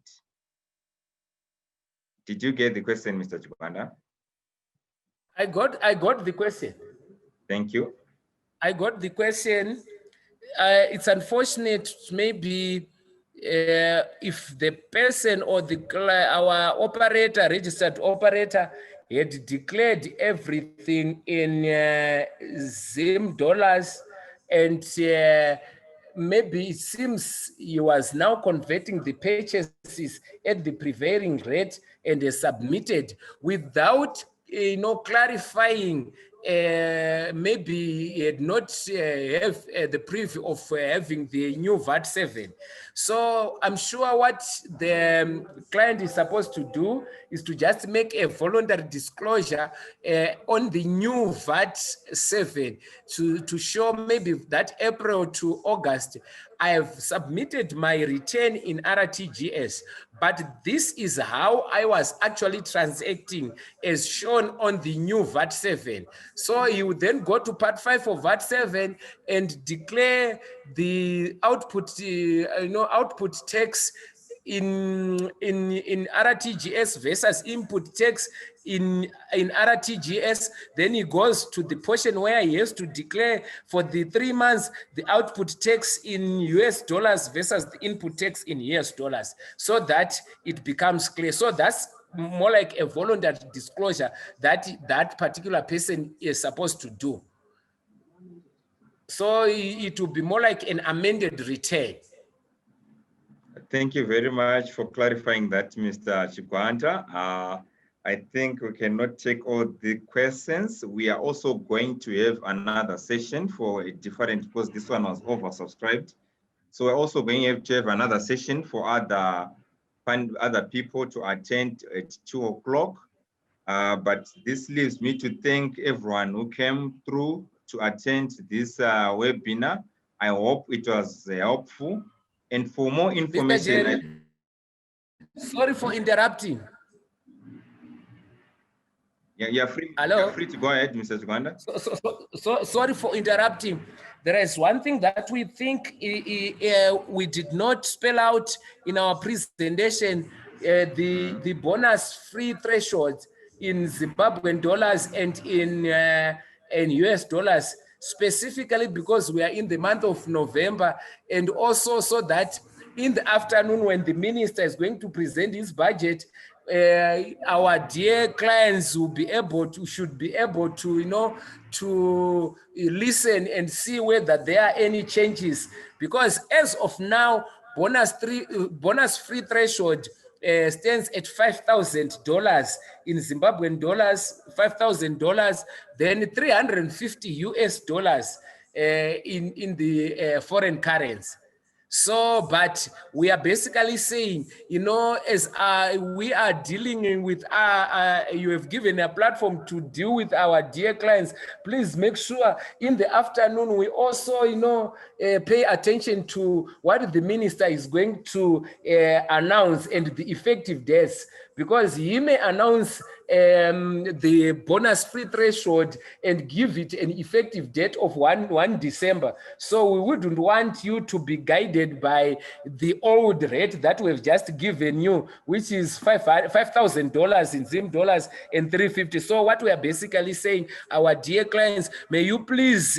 Did you get the question, Mr. Chigwanda? I got the question. Thank you. I got the question. It's unfortunate, maybe if the person or our operator, registered operator, had declared everything in Zim dollars, and maybe it seems he was now converting the purchases at the prevailing rate and they submitted without, you know, clarifying. Maybe he had not have the preview of having the new VAT7. So I'm sure what the client is supposed to do is to just make a voluntary disclosure on the new VAT7 to show maybe that April to August, I have submitted my return in RTGS, but this is how I was actually transacting as shown on the new VAT7. So you would then go to part 5 of VAT7 and declare the output, output tax in RTGS versus input tax in RTGS. Then he goes to the portion where he has to declare for the 3 months the output tax in US dollars versus the input tax in US dollars, so that it becomes clear. So that's more like a voluntary disclosure that that particular person is supposed to do. So it will be more like an amended return. Thank you very much for clarifying that, Mr. Chigwanda. I think we cannot take all the questions. We are also going to have another session for a different, because this one was oversubscribed. So we're also going to have another session for other people to attend at 2 o'clock. But this leaves me to thank everyone who came through to attend this webinar. I hope it was helpful. And for more information, sorry for interrupting. Yeah, you're free. Hello? You're free to go ahead, Mr. Chigwanda. So sorry for interrupting. There is one thing that we think we did not spell out in our presentation, the bonus-free threshold in Zimbabwean dollars and in US dollars, specifically because we are in the month of November, and also so that in the afternoon when the minister is going to present his budget, our dear clients will be able to, should be able to, to listen and see whether there are any changes. Because as of now, bonus free threshold stands at $5,000 in Zimbabwean dollars, $5,000, then $350 in the foreign currency. So, but we are basically saying, as we are dealing with, you have given a platform to deal with our dear clients, please make sure in the afternoon we also, pay attention to what the minister is going to announce and the effective dates, because he may announce the bonus free threshold and give it an effective date of 1 December. So we wouldn't want you to be guided by the old rate that we've just given you, which is $5,000 in Zim dollars and $350. So what we are basically saying, our dear clients, may you please,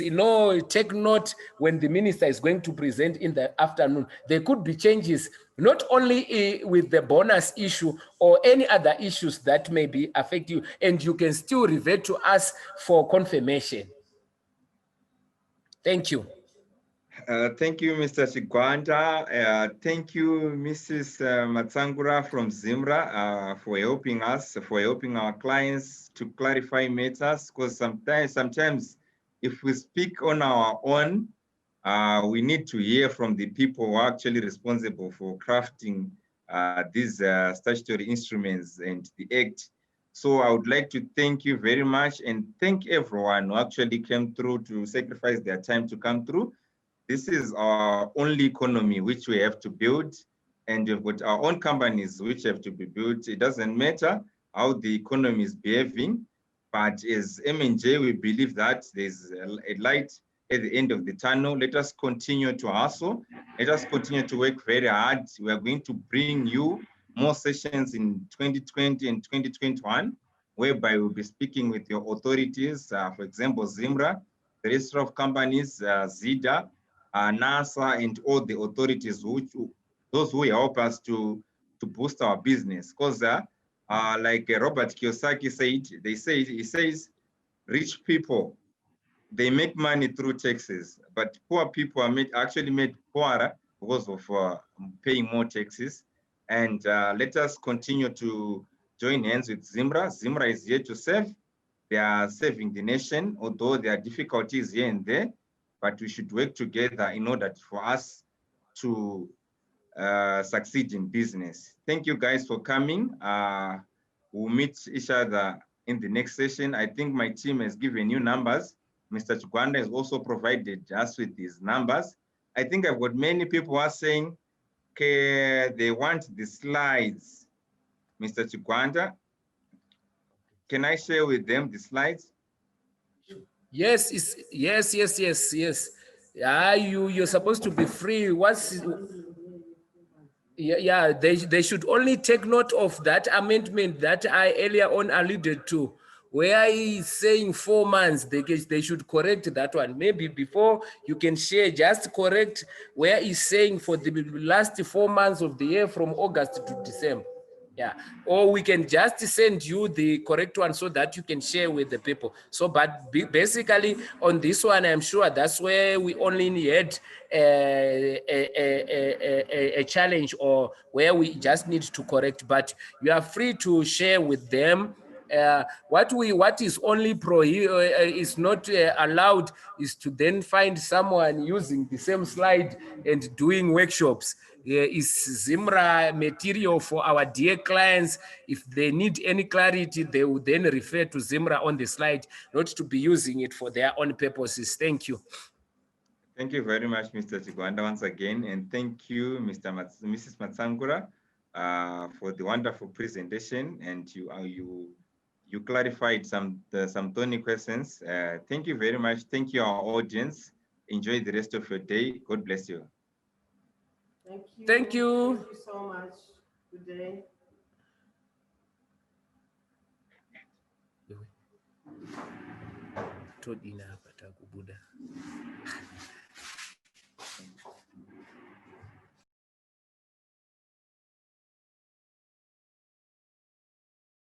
take note when the minister is going to present in the afternoon. There could be changes, not only with the bonus issue or any other issues that may be affect you, and you can still revert to us for confirmation. Thank you. Thank you, Mr. Chigwanda. Thank you, Mrs. Matsangura from ZIMRA for helping us, for helping our clients to clarify matters, because sometimes if we speak on our own, we need to hear from the people who are actually responsible for crafting these statutory instruments and the Act. So I would like to thank you very much and thank everyone who actually came through to sacrifice their time to come through. This is our only economy which we have to build, and we've got our own companies which have to be built. It doesn't matter how the economy is behaving, but as M&J, we believe that there's a light at the end of the tunnel. Let us continue to hustle. Let us continue to work very hard. We are going to bring you more sessions in 2020 and 2021, whereby we'll be speaking with your authorities, for example, ZIMRA, the Register of Companies, ZIDA, NASA, and all the authorities, those who help us to boost our business. Because like Robert Kiyosaki said, he says, rich people, they make money through taxes, but poor people are actually made poorer because of paying more taxes. And let us continue to join hands with ZIMRA. ZIMRA is here to serve. They are serving the nation, although there are difficulties here and there, but we should work together in order for us to succeed in business. Thank you guys for coming. We'll meet each other in the next session. I think my team has given you numbers. Mr. Chigwanda has also provided us with these numbers. I think I've got many people who are saying, okay, they want the slides. Mr. Chigwanda, can I share with them the slides? Yes, yes. Yeah, you're supposed to be free. Yeah, they should only take note of that amendment that I earlier on alluded to, where he's saying 4 months. They should correct that one. Maybe before you can share, just correct where he's saying for the last 4 months of the year from August to December. Yeah, or we can just send you the correct one so that you can share with the people. So, but basically on this one, I'm sure that's where we only had a challenge, or where we just need to correct, but you are free to share with them. What is only is not allowed is to then find someone using the same slide and doing workshops. Is ZIMRA material for our dear clients. If they need any clarity, they will then refer to ZIMRA on the slide, not to be using it for their own purposes. Thank you. Thank you very much, Mr. Chigwanda, once again, and thank you, Mrs. Matsangura, for the wonderful presentation, and you clarified some thorny questions. Thank you very much. Thank you, our audience. Enjoy the rest of your day. God bless you. Thank you. Thank you so much. Good day. Todina pata kubuda.